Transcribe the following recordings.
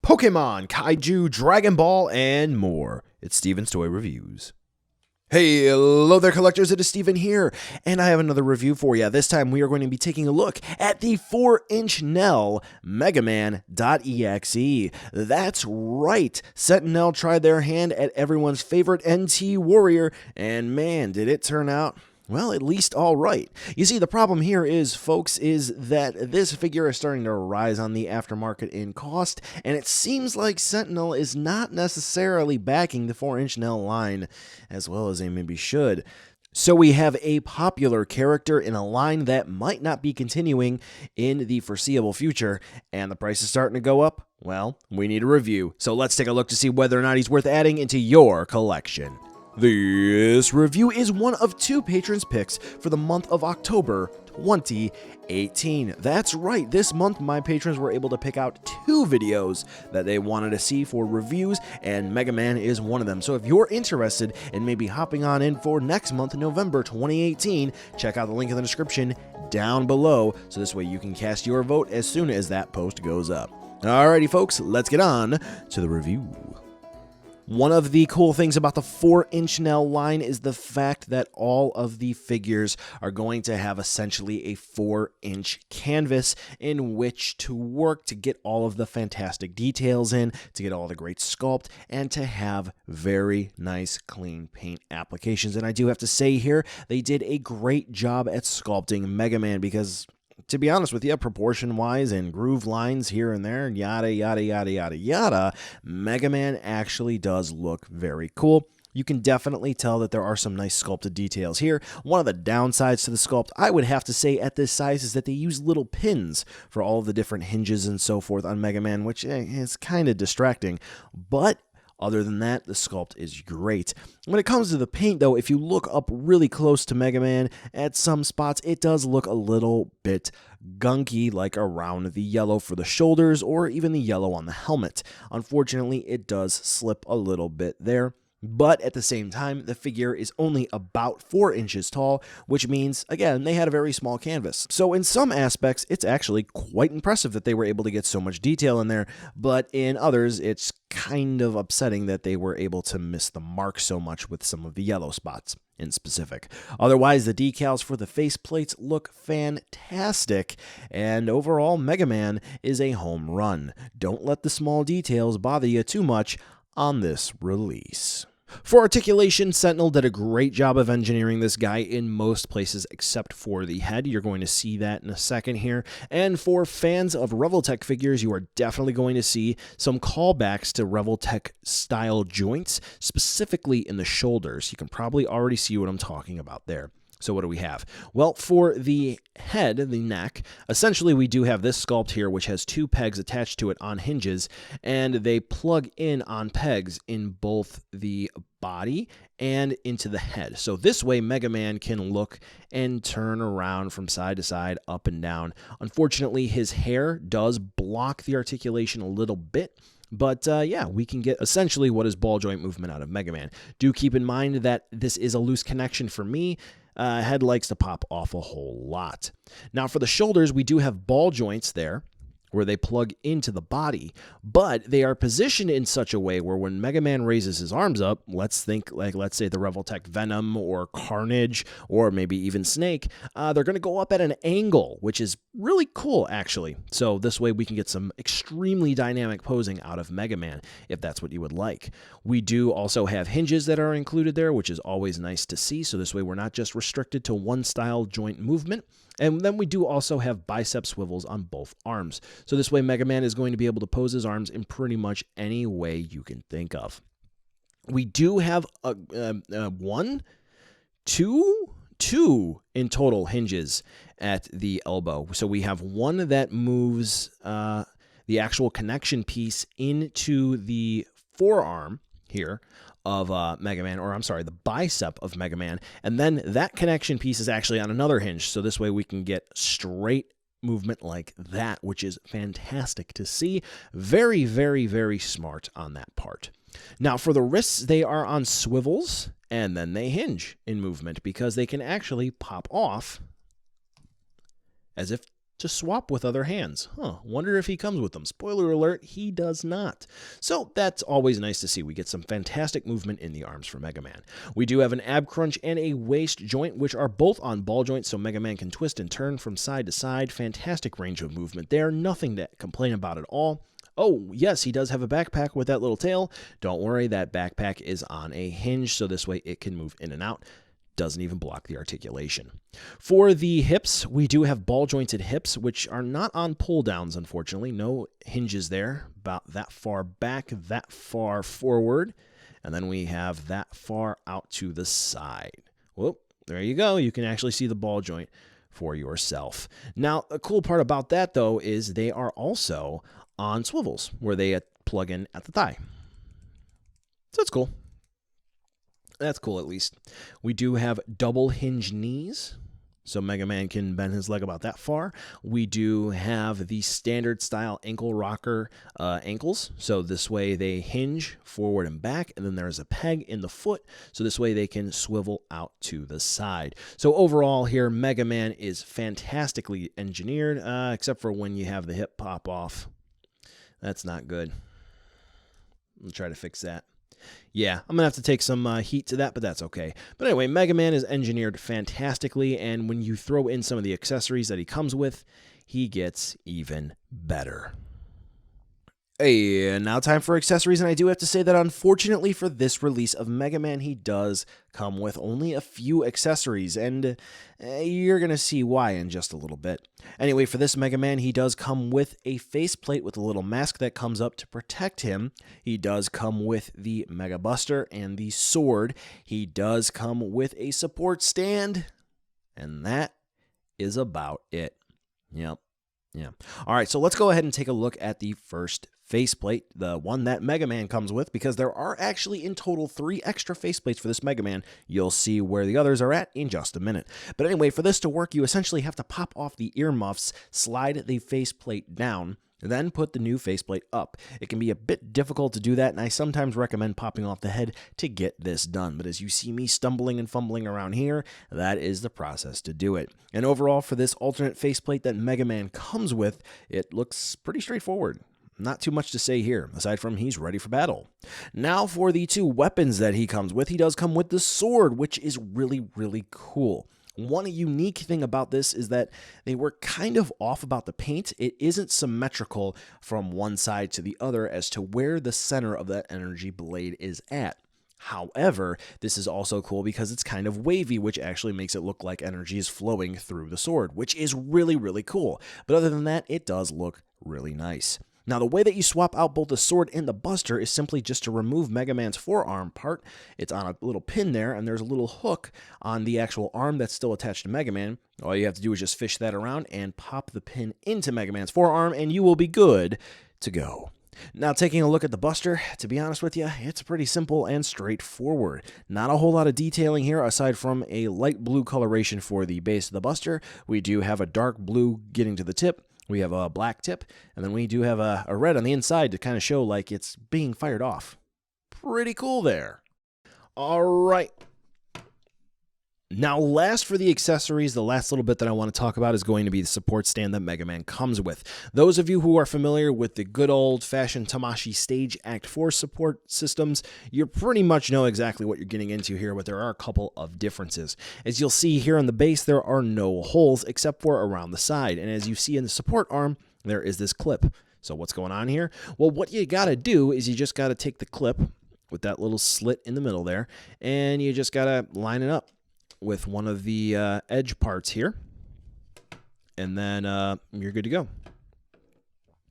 Pokemon, Kaiju, Dragon Ball, and more. It's Steven's Toy Reviews. Hey, hello there collectors, it is Steven here, and I have another review for you. This time we are going to be taking a look at the 4-inch Nel Mega Man.Exe. That's right, Sentinel tried their hand at everyone's favorite NT warrior, and man, did it turn out, well, at least all right. You see, the problem here is, folks, is that this figure is starting to rise on the aftermarket in cost, and it seems like Sentinel is not necessarily backing the 4-inch Nel line as well as they maybe should. So we have a popular character in a line that might not be continuing in the foreseeable future, and the price is starting to go up. Well, we need a review, so let's take a look to see whether or not he's worth adding into your collection. This review is one of two patrons' picks for the month of October 2018. That's right, this month my patrons were able to pick out two videos that they wanted to see for reviews, and Mega Man is one of them. So if you're interested in maybe hopping on in for next month, November 2018, check out the link in the description down below, so this way you can cast your vote as soon as that post goes up. Alrighty folks, let's get on to the review. One of the cool things about the 4-inch Nel line is the fact that all of the figures are going to have essentially a 4-inch canvas in which to work to get all of the fantastic details in, to get all the great sculpt, and to have very nice clean paint applications. And I do have to say here, they did a great job at sculpting Mega Man because, to be honest with you, proportion-wise and groove lines here and there, yada, yada, yada, yada, yada, Mega Man actually does look very cool. You can definitely tell that there are some nice sculpted details here. One of the downsides to the sculpt, I would have to say at this size, is that they use little pins for all of the different hinges and so forth on Mega Man, which is kind of distracting, but other than that, the sculpt is great. When it comes to the paint, though, if you look up really close to Mega Man, at some spots, it does look a little bit gunky, like around the yellow for the shoulders or even the yellow on the helmet. Unfortunately, it does slip a little bit there. But at the same time, the figure is only about 4 inches tall, which means, again, they had a very small canvas. So in some aspects, it's actually quite impressive that they were able to get so much detail in there, but in others, it's kind of upsetting that they were able to miss the mark so much with some of the yellow spots in specific. Otherwise, the decals for the faceplates look fantastic, and overall, Mega Man is a home run. Don't let the small details bother you too much on this release. For Articulation, Sentinel did a great job of engineering this guy in most places except for the head. You're going to see that in a second here. And for fans of Revoltech figures, you are definitely going to see some callbacks to Revoltech style joints, specifically in the shoulders. You can probably already see what I'm talking about there. So what do we have? Well, for the head, the neck, essentially we do have this sculpt here, which has two pegs attached to it on hinges, and they plug in on pegs in both the body and into the head. So this way, Mega Man can look and turn around from side to side, up and down. Unfortunately, his hair does block the articulation a little bit, but yeah, we can get essentially what is ball joint movement out of Mega Man. Do keep in mind that this is a loose connection for me. Head likes to pop off a whole lot. Now for the shoulders, we do have ball joints there where they plug into the body, but they are positioned in such a way where when Mega Man raises his arms up, let's think like, let's say the Revoltech Venom or Carnage or maybe even Snake, they're going to go up at an angle, which is really cool actually. So this way we can get some extremely dynamic posing out of Mega Man if that's what you would like. We do also have hinges that are included there, which is always nice to see. So this way we're not just restricted to one style joint movement. And then we do also have bicep swivels on both arms. So this way Mega Man is going to be able to pose his arms in pretty much any way you can think of. We do have two in total hinges at the elbow. So we have one that moves the actual connection piece into the forearm here of Mega Man, or I'm sorry, the bicep of Mega Man, and then that connection piece is actually on another hinge, so this way we can get straight movement like that, which is fantastic to see. Very, very, very smart on that part. Now for the wrists, they are on swivels, and then they hinge in movement because they can actually pop off as if to swap with other hands. Wonder if he comes with them. Spoiler alert, he does not. So that's always nice to see. We get some fantastic movement in the arms for Mega Man. We do have an ab crunch and a waist joint, which are both on ball joints, so Mega Man can twist and turn from side to side. Fantastic range of movement there. Nothing to complain about at all. Oh, yes, he does have a backpack with that little tail. Don't worry, that backpack is on a hinge, so this way it can move in and out. Doesn't even block the articulation. For the hips, we do have ball jointed hips, which are not on pull downs, unfortunately. No hinges there, about that far back, that far forward, and then we have that far out to the side. Whoop, there you go. You can actually see the ball joint for yourself. Now, the cool part about that, though, is they are also on swivels, where they plug in at the thigh. So that's cool. That's cool, at least. We do have double hinge knees, so Mega Man can bend his leg about that far. We do have the standard style ankle rocker ankles, so this way they hinge forward and back, and then there's a peg in the foot, so this way they can swivel out to the side. So overall here, Mega Man is fantastically engineered, except for when you have the hip pop off. That's not good. I'll try to fix that. Yeah, I'm going to have to take some heat to that, but that's okay. But anyway, Mega Man is engineered fantastically, and when you throw in some of the accessories that he comes with, he gets even better. Hey, and now time for accessories, and I do have to say that unfortunately for this release of Mega Man, he does come with only a few accessories, and you're going to see why in just a little bit. Anyway, for this Mega Man, he does come with a faceplate with a little mask that comes up to protect him. He does come with the Mega Buster and the sword. He does come with a support stand, and that is about it. Yep. Yeah. All right, so let's go ahead and take a look at the first faceplate, the one that Mega Man comes with, because there are actually in total 3 extra faceplates for this Mega Man. You'll see where the others are at in just a minute. But anyway, for this to work, you essentially have to pop off the earmuffs, slide the faceplate down, then put the new faceplate up. It can be a bit difficult to do that, and I sometimes recommend popping off the head to get this done. But as you see me stumbling and fumbling around here, that is the process to do it. And overall, for this alternate faceplate that Mega Man comes with, it looks pretty straightforward. Not too much to say here, aside from he's ready for battle. Now for the 2 weapons that he comes with. He does come with the sword, which is really, really cool. One unique thing about this is that they were kind of off about the paint. It isn't symmetrical from one side to the other as to where the center of that energy blade is at. However, this is also cool because it's kind of wavy, which actually makes it look like energy is flowing through the sword, which is really, really cool. But other than that, it does look really nice. Now, the way that you swap out both the sword and the buster is simply just to remove Mega Man's forearm part. It's on a little pin there, and there's a little hook on the actual arm that's still attached to Mega Man. All you have to do is just fish that around and pop the pin into Mega Man's forearm, and you will be good to go. Now, taking a look at the buster, to be honest with you, it's pretty simple and straightforward. Not a whole lot of detailing here aside from a light blue coloration for the base of the buster. We do have a dark blue getting to the tip. We have a black tip, and then we do have a red on the inside to kind of show like it's being fired off. Pretty cool there. All right. Now, last for the accessories, the last little bit that I want to talk about is going to be the support stand that Mega Man comes with. Those of you who are familiar with the good old-fashioned Tamashii Stage Act 4 support systems, you pretty much know exactly what you're getting into here, but there are a couple of differences. As you'll see here on the base, there are no holes except for around the side, and as you see in the support arm, there is this clip. So what's going on here? Well, what you got to do is you just got to take the clip with that little slit in the middle there, and you just got to line it up with one of the edge parts here, and then you're good to go.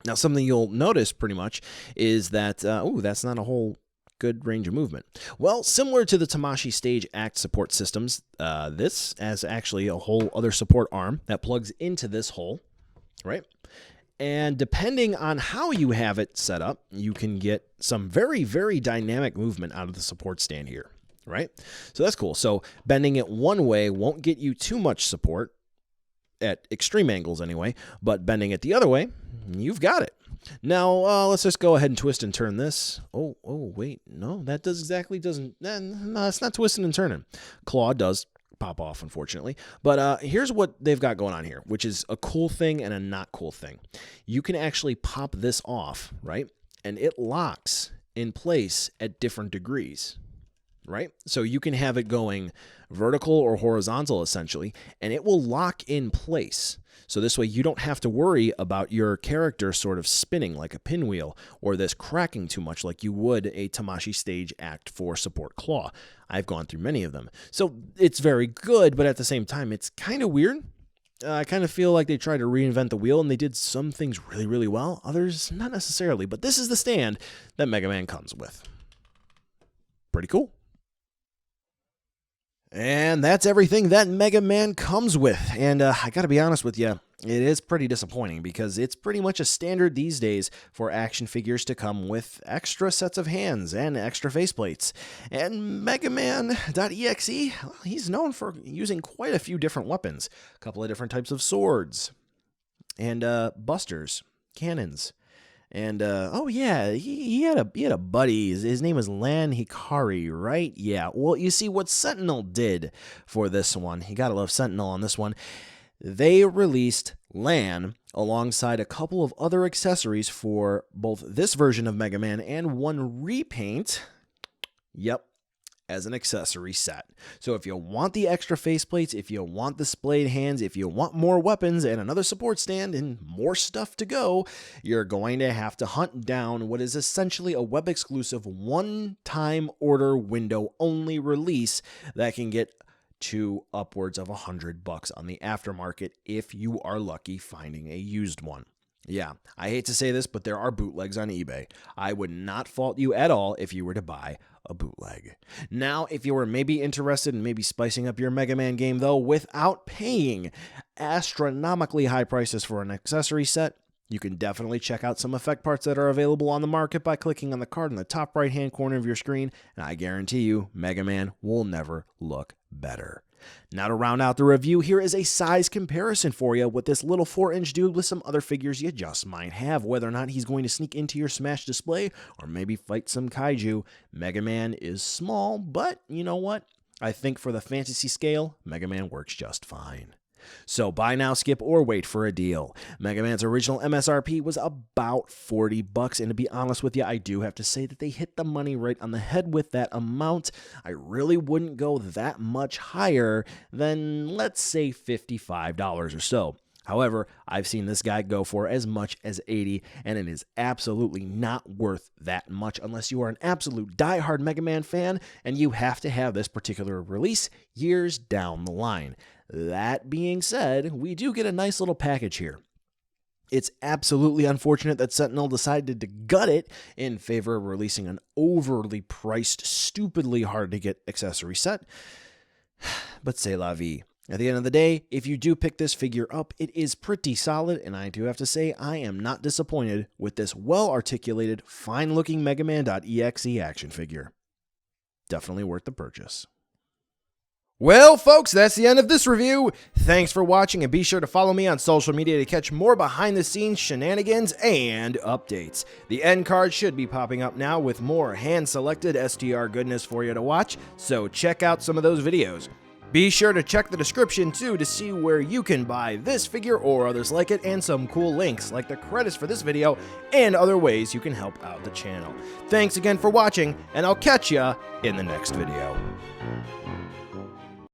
Now, something you'll notice pretty much is that, that's not a whole good range of movement. Well, similar to the Tamashii Stage Act support systems, this has actually a whole other support arm that plugs into this hole, right? And depending on how you have it set up, you can get some very, very dynamic movement out of the support stand here. Right? So that's cool. So bending it one way won't get you too much support at extreme angles anyway, but bending it the other way, you've got it. Now, let's just go ahead and twist and turn this. Oh, wait. No, that doesn't, no, it's not twisting and turning. Claw does pop off, unfortunately. But here's what they've got going on here, which is a cool thing and a not cool thing. You can actually pop this off, right? And it locks in place at different degrees, right? So you can have it going vertical or horizontal, essentially, and it will lock in place. So this way you don't have to worry about your character sort of spinning like a pinwheel or this cracking too much like you would a Tamashii Stage Act 4 support claw. I've gone through many of them. So it's very good, but at the same time, it's kind of weird. I kind of feel like they tried to reinvent the wheel, and they did some things really, really well. Others, not necessarily. But this is the stand that Mega Man comes with. Pretty cool. And that's everything that Mega Man comes with. And I gotta be honest with you, it is pretty disappointing because it's pretty much a standard these days for action figures to come with extra sets of hands and extra faceplates. And Mega Man.Exe, well, he's known for using quite a few different weapons, a couple of different types of swords, and busters, cannons. And, oh yeah, he had a buddy. His name was Lan Hikari, right? Yeah, well, you see what Sentinel did for this one. You gotta love Sentinel on this one. They released Lan alongside a couple of other accessories for both this version of Mega Man and one repaint. Yep. As an accessory set. So if you want the extra faceplates, if you want the splayed hands, if you want more weapons and another support stand and more stuff to go, you're going to have to hunt down what is essentially a web exclusive one-time order window only release that can get to upwards of $100 on the aftermarket if you are lucky finding a used one. Yeah, I hate to say this, but there are bootlegs on eBay. I would not fault you at all if you were to buy a bootleg. Now, if you were maybe interested in maybe spicing up your Mega Man game, though, without paying astronomically high prices for an accessory set, you can definitely check out some effect parts that are available on the market by clicking on the card in the top right-hand corner of your screen, and I guarantee you, Mega Man will never look better. Now to round out the review, here is a size comparison for you with this little 4-inch dude with some other figures you just might have. Whether or not he's going to sneak into your Smash display or maybe fight some kaiju, Mega Man is small, but you know what? I think for the fantasy scale, Mega Man works just fine. So buy now, skip, or wait for a deal. Mega Man's original MSRP was about $40, and to be honest with you, I do have to say that they hit the money right on the head with that amount. I really wouldn't go that much higher than, let's say, $55 or so. However, I've seen this guy go for as much as $80, and it is absolutely not worth that much unless you are an absolute diehard Mega Man fan and you have to have this particular release years down the line. That being said, we do get a nice little package here. It's absolutely unfortunate that Sentinel decided to gut it in favor of releasing an overly priced, stupidly hard to get accessory set, but c'est la vie. At the end of the day, if you do pick this figure up, it is pretty solid, and I do have to say I am not disappointed with this well-articulated, fine-looking Mega Man.Exe action figure. Definitely worth the purchase. Well, folks, that's the end of this review. Thanks for watching, and be sure to follow me on social media to catch more behind-the-scenes shenanigans and updates. The end card should be popping up now with more hand-selected STR goodness for you to watch, so check out some of those videos. Be sure to check the description, too, to see where you can buy this figure or others like it, and some cool links, like the credits for this video, and other ways you can help out the channel. Thanks again for watching, and I'll catch ya in the next video.